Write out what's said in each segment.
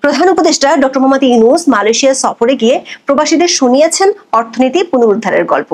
প্রধান উপদেষ্টা doctor Mohammad Yunus Malaysia সফরে গিয়ে প্রবাসীদের শুনিয়েছেন অর্থনীতি পুনরুদ্ধারের গল্প।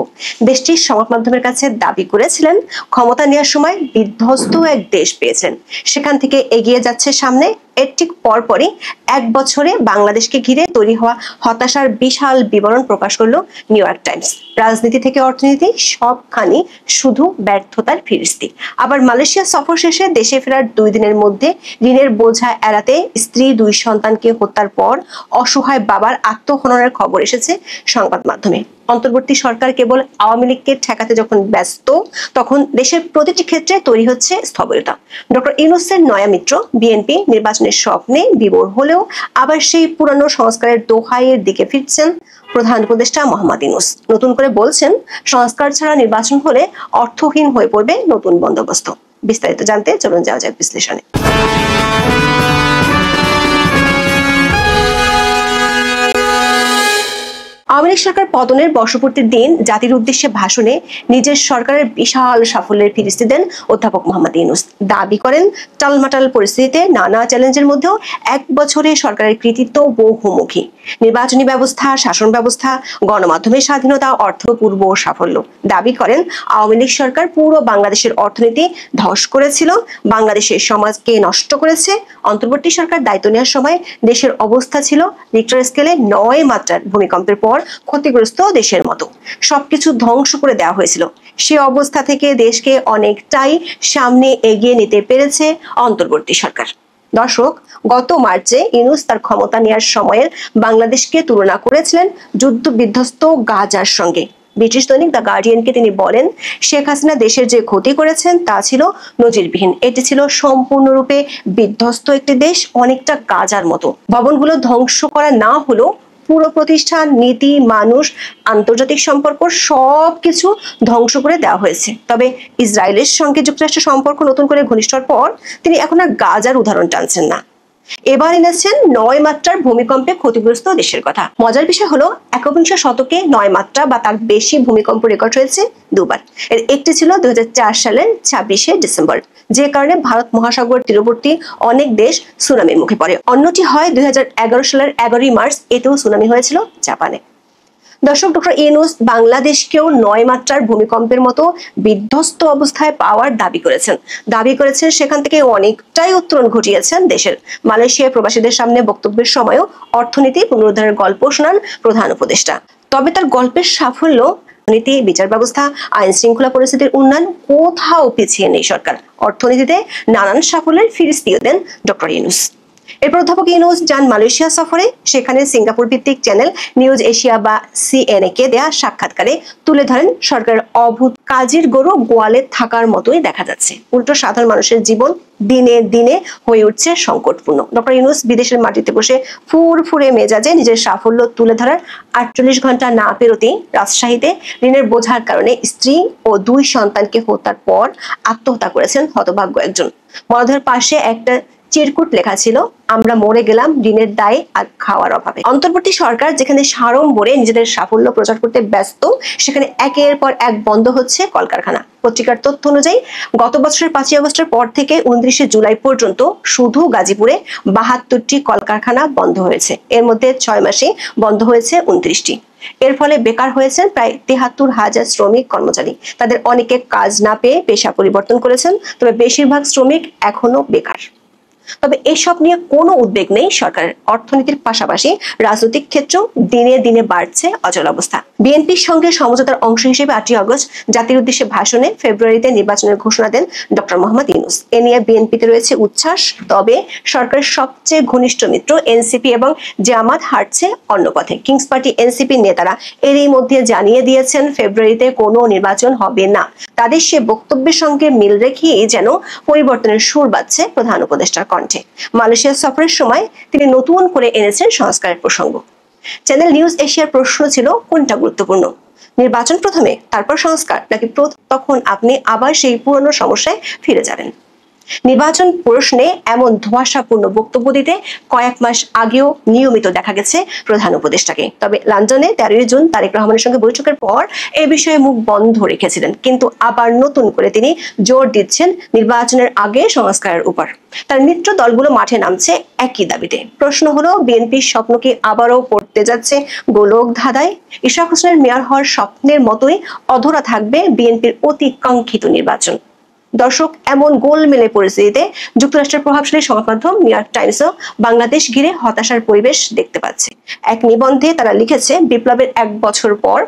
দেশটির সংবাদ মাধ্যমের কাছে দাবি করেছিলেন ক্ষমতা নেওয়ার সময় বিধ্বস্ত এক দেশ পেয়েছেন, সেখান থেকে এগিয়ে যাচ্ছে সামনে। এর ঠিক পরপরই এক বছরে বাংলাদেশকে ঘিরে তৈরি হওয়া হতাশার বিশাল বিবরণ প্রকাশ করলো নিউ ইয়র্ক টাইমস। রাজনীতি থেকে অর্থনীতি সবখানি শুধু ব্যর্থতার ফিরিস্তি। আবার মালয়েশিয়া সফর শেষে দেশে ফেরার 2 দিনের মধ্যে ঋণের বোঝা এড়াতে স্ত্রী 2 সন্তানকে হত্যার পর অসহায় বাবার আত্মহননের খবর এসেছে সংবাদ মাধ্যমে। অন্তর্বর্তী সরকার কেবল আওয়ামী লীগকে ঠেকাতে যখন ব্যস্ত, তখন দেশের প্রতিটি ক্ষেত্রে তৈরি হচ্ছে স্থবিরতা। ডক্টর ইউনূসের নয়া মিত্র বিএনপি নির্বাচনের স্বপ্নে বিভোর হলেও আবার সেই পুরানো সংস্কারের দোহাইয়ের দিকে ফিরছেন প্রধান উপদেষ্টা মোহাম্মদ ইউনূস। নতুন করে বলছেন, সংস্কার ছাড়া নির্বাচন হলে অর্থহীন হয়ে পড়বে নতুন বন্দোবস্ত। বিস্তারিত জানতে চলুন যাওয়া যাক বিশ্লেষণে। আওয়ামী লীগ সরকার পতনের বর্ষপূর্তির দিন জাতির উদ্দেশ্যে ভাষণে নিজের সরকারের বিশাল সাফল্যের ফিরিস্তি দেন অধ্যাপক মোহাম্মদ ইউনূস। দাবি করেন, টালমাটাল পরিস্থিতিতে নানা চ্যালেঞ্জের মধ্যেও 1 বছরে সরকারের কৃতিত্ব বহুমুখী। নির্বাচনী ব্যবস্থা, শাসন ব্যবস্থা, গণমাধ্যমের স্বাধীনতা, অর্থপূর্ব সাফল্য। দাবি করেন, আওয়ামী লীগ সরকার পুরো বাংলাদেশের অর্থনীতি ধস করেছিল, বাংলাদেশের সমাজকে নষ্ট করেছে। অন্তর্বর্তী সরকার দায়িত্ব নেওয়ার সময় দেশের অবস্থা ছিল রিক্টার স্কেলে 9 মাত্রার ভূমিকম্পের পর ক্ষতিগ্রস্ত দেশের মতো। সবকিছু ধ্বংস করে দেওয়া হয়েছিল। সে অবস্থা থেকে দেশকে অনেকটাই সামনে এগিয়ে নিতে পেরেছে অন্তর্বর্তী সরকার। দর্শক, গত মার্চে ইউনূস তার ক্ষমতা নেওয়ার সময়ের বাংলাদেশকে তুলনা করেছিলেন যুদ্ধ বিধ্বস্ত গাজার সঙ্গে। ব্রিটিশ দৈনিক দ্য গার্ডিয়ানকে তিনি বলেন, শেখ হাসিনা দেশের যে ক্ষতি করেছেন তা ছিল নজিরবিহীন। এটি ছিল সম্পূর্ণরূপে বিধ্বস্ত একটি দেশ, অনেকটা গাজার মতো। ভবনগুলো ধ্বংস করা না হলেও পুরো প্রতিষ্ঠান, নীতি, মানুষ, আন্তর্জাতিক সম্পর্ক সবকিছু ধ্বংস করে দেওয়া হয়েছে। তবে ইসরায়েলের সঙ্গে যুক্তরাষ্ট্রের সম্পর্ক নতুন করে ঘনিষ্ঠর পর তিনি এখন আর গাজার উদাহরণ টানছেন না, এবার এনেছেন 9 মাত্রার ভূমিকম্পে ক্ষতিগ্রস্ত দেশের কথা। মজার বিষয় হলো, 21 শতকে 9 মাত্রা বা তার বেশি ভূমিকম্প রেকর্ড হয়েছে 2 বার। এর একটি ছিল 2004 সালের 26শে ডিসেম্বর, যে কারণে ভারত মহাসাগর তীরবর্তী অনেক দেশ সুনামির মুখে পড়ে। অন্যটি হয় 2011 সালের 11ই মার্চ, এতেও সুনামি হয়েছিল জাপানে। দর্শক, ডক্টর ইউনূস বাংলাদেশকেও 9 মাত্রার ভূমিকম্পের মতো বিধ্বস্ত অবস্থায় পাওয়ার দাবি করেছেন সেখান থেকে অনেকটাই উত্তরণ ঘটিয়েছেন দেশের। মালয়েশিয়ার প্রবাসীদের সামনে বক্তব্যের সময়ও অর্থনীতি পুনরুদ্ধারের গল্প শোনান প্রধান উপদেষ্টা। তবে তার গল্পের সাফল্য, নীতি, বিচার ব্যবস্থা, আইন শৃঙ্খলা পরিস্থিতির উন্নয়ন কোথাও পিছিয়ে নেই সরকার। অর্থনীতিতে নানান সাফল্যের ফিরিস্তিও দেন ডক্টর ইউনূস। এরপর অধ্যাপক ইউনূস যান মালয়েশিয়া সফরে। সেখানে সিঙ্গাপুর ভিত্তিক চ্যানেল নিউজ এশিয়া বা সিএনএ কে দেয়া সাক্ষাৎকারে তুলে ধরেন, সরকারের অভূত কাজের গরু গোয়ালে থাকার মতোই দেখা যাচ্ছে। উল্টো সাধারণ মানুষের জীবন দিনে দিনে হয়ে উঠছে সংকটপূর্ণ। ডক্টর ইউনূস বিদেশের মাটিতে বসে ফুরফুরে মেজাজে নিজের সাফল্য তুলে ধরার 48 ঘন্টা না পেরোতেই রাজশাহীতে ঋণের বোঝার কারণে স্ত্রী ও 2 সন্তানকে হত্যার পর আত্মহত্যা করেছেন হতভাগ্য একজন। মরদেহের পাশে একটা চিরকুট লেখা ছিল, আমরা মরে গেলাম ঋণের দায়ে আর খাওয়ার অভাবে। অন্তর্বর্তী সরকার যেখানে সাড়ম্বরে নিজেদের সাফল্য প্রচার করতে ব্যস্ত, সেখানে একের পর এক বন্ধ হচ্ছে কলকারখানা। পত্রিকার তথ্য অনুযায়ী গত বছরের 5ই আগস্টের পর থেকে 29শে জুলাই পর্যন্ত শুধু গাজীপুরে 72টি কলকারখানা বন্ধ হয়েছে। এর মধ্যে 6 মাসে বন্ধ হয়েছে 29টি। এর ফলে বেকার হয়েছেন প্রায় 73,000 শ্রমিক কর্মচারী। তাদের অনেকে কাজ না পেয়ে পেশা পরিবর্তন করেছেন, তবে বেশিরভাগ শ্রমিক এখনো বেকার। তবে এসব নিয়ে কোনো উদ্বেগ নেই সরকারের। অর্থনীতির পাশাপাশি রাজনৈতিক ক্ষেত্রেও দিনে দিনে বাড়ছে অচল অবস্থা। বিএনপির সঙ্গে সমঝোতার অংশ হিসেবে 8ই আগস্ট জাতির উদ্দেশ্যে ভাষণে ফেব্রুয়ারিতে নির্বাচনের ঘোষণা দেন ডক্টর মোহাম্মদ ইউনূস। এ নিয়ে বিএনপিতে রয়েছে উচ্ছ্বাস। তবে সরকারের সবচেয়ে ঘনিষ্ঠ মিত্র এনসিপি এবং জামাত হাঁটছে অন্য পথে। কিংস পার্টি এনসিপি নেতারা এরই মধ্যে জানিয়ে দিয়েছেন ফেব্রুয়ারিতে কোনো নির্বাচন হবে না। তাদের সে বক্তব্যের সঙ্গে মিল রেখেই যেন পরিবর্তনের সুর বাজছে প্রধান উপদেষ্টার কণ্ঠে। মালয়েশিয়া সফরের সময় তিনি নতুন করে এনেছেন সংস্কারের প্রসঙ্গ। চ্যানেল নিউজ এশিয়ার প্রশ্ন ছিল, কোনটা গুরুত্বপূর্ণ, নির্বাচন প্রথমে তারপর সংস্কার, নাকি তখন আপনি আবার সেই পুরনো সমস্যায় ফিরে যাবেন? নির্বাচন প্রশ্নে এমন ধোঁয়াশাপূর্ণ বক্তব্য দিতে কয়েক মাস আগেও নিয়মিত দেখা গেছে প্রধান উপদেষ্টাকে। তবে লন্ডনে 13 জুন তারেক রহমানের সঙ্গে বৈঠকের পর এ বিষয়ে মুখ বন্ধ রেখেছিলেন, কিন্তু আবার নতুন করে তিনি জোর দিচ্ছেন নির্বাচনের আগে সংস্কারের উপর। তার মিত্র দলগুলো মাঠে নামছে একই দাবিতে। প্রশ্ন হলো, বিএনপির স্বপ্ন কি আবারও পড়তে যাচ্ছে গোলক ধাঁধায়? ইশরাক হোসেনের মেয়র হওয়ার স্বপ্নের মতোই অধরা থাকবে বিএনপির অতি কাঙ্ক্ষিত নির্বাচন। দর্শক, এমন গোলমেলে পরিস্থিতিতে যুক্তরাষ্ট্রের প্রভাবশালী সংবাদ মাধ্যম নিউ ইয়র্ক টাইমসও বাংলাদেশ ঘিরে হতাশার পরিবেশ দেখতে পাচ্ছে। এক নিবন্ধে তারা লিখেছে, বিপ্লবের 1 বছর পর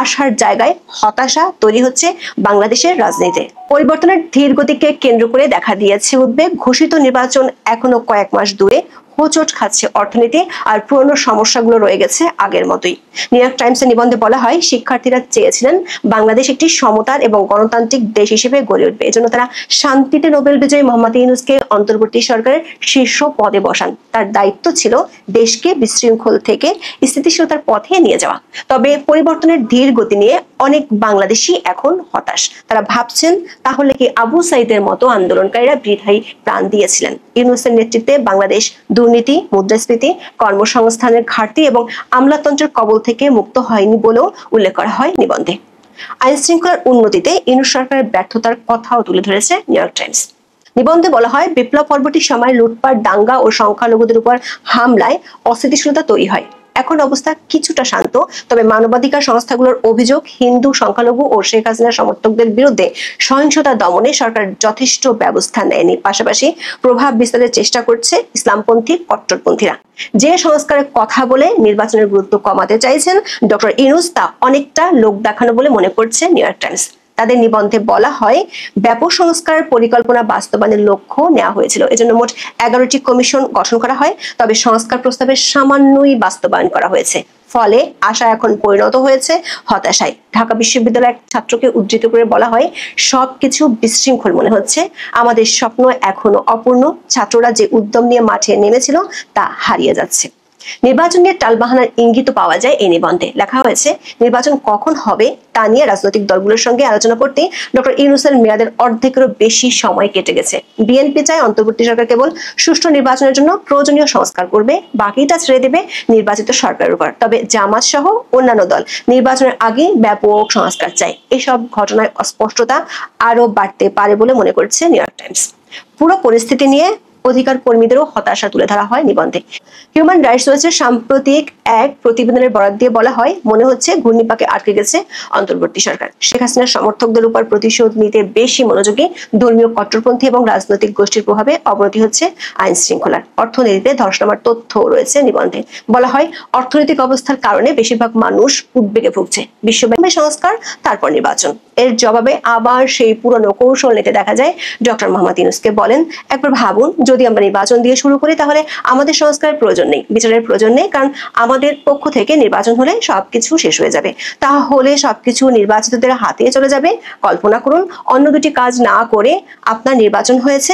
আশার জায়গায় হতাশা তৈরি হচ্ছে বাংলাদেশের রাজনীতিতে। পরিবর্তনের ধীর গতিকে কেন্দ্র করে দেখা দিয়েছে উদ্বেগ। ঘোষিত নির্বাচন এখনো কয়েক মাস দূরে, হোঁচট খাচ্ছে অর্থনীতি, আর পুরনো সমস্যাগুলো রয়ে গেছে আগের মতোই। নিউ ইয়র্ক টাইমসের নিবন্ধে বলা হয়, শিক্ষার্থীরা চেয়েছিলেন বাংলাদেশ একটি সমতার এবং গণতান্ত্রিক দেশ হিসেবে গড়ে উঠবে। এজন্য তারা শান্তিতে নোবেল বিজয়ী মোহাম্মদ ইউনূসকে অন্তর্বর্তী সরকারের শীর্ষ পদে বসান। তার দায়িত্ব ছিল দেশকে বিশৃঙ্খল থেকে স্থিতিশীলতার পথে নিয়ে যাওয়া। তবে পরিবর্তনের ধীর গতি নিয়ে অনেক বাংলাদেশি এখন হতাশ। তারা ভাবছেন, তাহলে কি আবু সাইদের মতো আন্দোলনকারীরা বৃথাই প্রাণ দিয়েছিলেন? ইউনূসের নেতৃত্বে বাংলাদেশ দুর্নীতি, মুদ্রাস্ফীতি, কর্মসংস্থানের ঘাটতি এবং আমলাতন্ত্রের কবল থেকে মুক্ত হয়নি বলেও উল্লেখ করা হয় নিবন্ধে। আইন শৃঙ্খলার উন্নতিতে ইউনূস সরকারের ব্যর্থতার কথাও তুলে ধরেছে নিউ ইয়র্ক টাইমস। নিবন্ধে বলা হয়, বিপ্লব পরবর্তী সময় লুটপাট, দাঙ্গা ও সংখ্যালঘুদের উপর হামলায় অস্থিতিশীলতা তৈরি হয়। এখন অবস্থা কিছুটা শান্ত, তবে মানবাধিকার সংস্থাগুলোর অভিযোগ, হিন্দু, সংখ্যালঘু ও শেখ হাসিনার সমর্থকদের বিরুদ্ধে সহিংসতা দমনে সরকার যথেষ্ট ব্যবস্থা নেয়নি। পাশাপাশি প্রভাব বিস্তারের চেষ্টা করছে ইসলামপন্থী কট্টরপন্থীরা। যে সংস্কারের কথা বলে নির্বাচনের গুরুত্ব কমাতে চাইছেন ডক্টর ইউনূস, তা অনেকটা লোক দেখানো বলে মনে করছে নিউ ইয়র্ক টাইমস। তাদের নিবন্ধে বলা হয়, ব্যাপক সংস্কারের পরিকল্পনা বাস্তবায়নের লক্ষ্য নেওয়া হয়েছিল। এজন্য মোট 11টি কমিশন গঠন করা হয়, তবে সংস্কার প্রস্তাবের সামান্যই বাস্তবায়ন করা হয়েছে। ফলে আশা এখন পরিণত হয়েছে হতাশায়। ঢাকা বিশ্ববিদ্যালয়ের এক ছাত্রকে উদ্ধৃত করে বলা হয়, সবকিছু বিশৃঙ্খল মনে হচ্ছে, আমাদের স্বপ্ন এখনো অপূর্ণ, ছাত্ররা যে উদ্যম নিয়ে মাঠে নেমেছিল তা হারিয়ে যাচ্ছে। নির্বাচন নিয়ে টালবাহানার ইঙ্গিত পাওয়া যায় এই নিবন্ধে। লেখা হয়েছে, নির্বাচন কখন হবে তা নিয়ে রাজনৈতিক দলগুলোর সঙ্গে আলোচনা করতে ডক্টর ইউনূসের মেয়াদের অর্ধেকেরও বেশি সময় কেটে গেছে। বিএনপি চায় অন্তর্বর্তী সরকার কেবল সুষ্ঠু নির্বাচনের জন্য প্রয়োজনীয় সংস্কার করবে, বাকিটা ছেড়ে দেবে নির্বাচিত সরকারের উপর। তবে জামাত সহ অন্যান্য দল নির্বাচনের আগে ব্যাপক সংস্কার চায়। এসব ঘটনায় অস্পষ্টতা আরো বাড়তে পারে বলে মনে করছে নিউ ইয়র্ক টাইমস। পুরো পরিস্থিতি নিয়ে অধিকার কর্মীদেরও হতাশা তুলে ধরা হয় নিবন্ধে। হিউম্যান রাইটস ওয়াচের সাম্প্রতিক এক প্রতিবেদনের বরাত দিয়ে বলা হয়, মনে হচ্ছে ঘূর্ণিপাকে আটকে গেছে অন্তর্বর্তী সরকার। শেখ হাসিনার সমর্থকদের উপর প্রতিশোধ নিতে বেশি মনোযোগী, ধর্মীয় কট্টরপন্থী এবং রাজনৈতিক গোষ্ঠীর প্রভাবে অবনতি হচ্ছে আইন শৃঙ্খলার। অর্থনীতিতে ধস নামার তথ্য রয়েছে নিবন্ধে। বলা হয়, অর্থনৈতিক অবস্থার কারণে বেশিরভাগ মানুষ উদ্বেগে ভুগছে। বিশ্বব্যাংকের সংস্কার, তারপর নির্বাচন। এর জবাবে আবার সেই পুরনো কৌশল নিতে দেখা যায় ডক্টর মোহাম্মদ ইউনূসকে। বলেন, একবার ভাবুন, যদি আমরা নির্বাচন দিয়ে শুরু করি তাহলে আমাদের সংস্কারের প্রয়োজন নেই, বিচারের প্রয়োজন নেই, কারণ আমাদের পক্ষ থেকে নির্বাচন হলে সবকিছু শেষ হয়ে যাবে। তাহলে সবকিছু নির্বাচিতদের হাতে চলে যাবে। কল্পনা করুন, অন্য দুটি কাজ না করে আপনার নির্বাচন হয়েছে,